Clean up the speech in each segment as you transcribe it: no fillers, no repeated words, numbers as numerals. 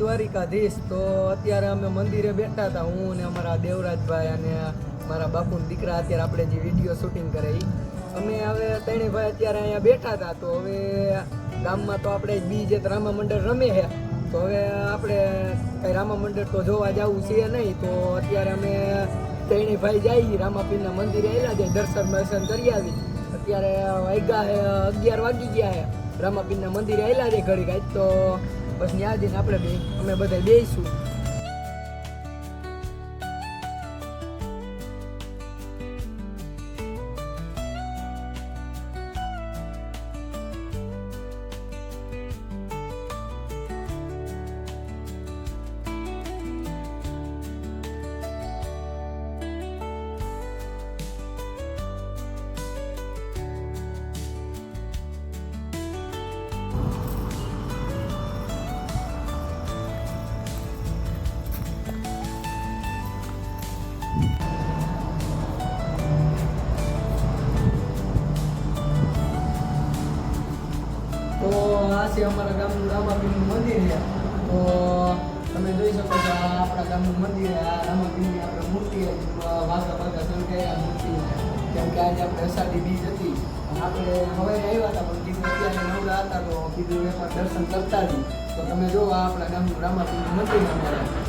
દ્વારિકાધીશ। તો અત્યારે અમે મંદિરે બેઠા હતા, હું ને અમારા દેવરાજભાઈ અને મારા બાપુના દીકરા। અત્યારે આપણે જે વિડીયો શૂટિંગ કરે એ અમે હવે ત્રણેય ભાઈ અત્યારે અહીંયા બેઠા હતા। તો હવે ગામમાં તો આપણે બીજે રામા મંડળ રમે છે, તો હવે આપણે કઈ રામા મંડળ તો જોવા જવું છે નહીં। તો અત્યારે અમે ત્રણેય ભાઈ જઈએ રામાપીરના મંદિરે, આવેલા જાય દર્શન કરી આવી। અત્યારે વાગ્યા છે 11 વાગી ગયા છે, રામાપીરના મંદિરે આવેલા જાય ઘડીક આજ। તો બસ ત્યાં જઈને આપણે અમે બધા બેસીશું। તો આ છે અમારા ગામનું રામાપીરનું મંદિર છે। તો તમે જોઈ શકો છો આ આપણા ગામનું મંદિર, આ રામાપીરની આપણે મૂર્તિ વાઘા વાઘા સંખ્યા મૂર્તિ, કેમ કે આજે આપણે અષાઢી બીજ હતી અને આપણે હવે આવ્યા હતા, પણ કીધું અત્યારે નવરા હતા તો કીધું એકવાર દર્શન કરતા જ। તો તમે જો આ આપણા ગામનું રામાપીરનું મંદિર અમારા।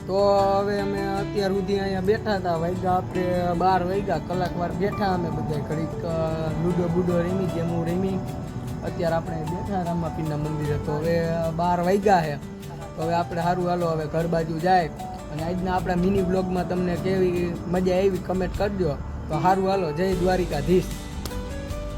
તો હવે અમે અત્યાર સુધી અહીંયા બેઠા હતા, વાગ્યા આપણે 12 વાગ્યા, કલાક વાર બેઠા અમે બધા ઘડીક લૂડો બૂડો રમી, ગેમો રમી। અત્યારે આપણે બેઠા રામાપીરના મંદિરે। તો હવે 12 વાગ્યા છે, તો હવે આપણે સારું હાલો હવે ઘર બાજુ જાય। અને આજના આપણા મિની બ્લોગમાં તમને કેવી મજા આવી કમેન્ટ કરજો। તો સારું હાલો, જય દ્વારિકાધીશ।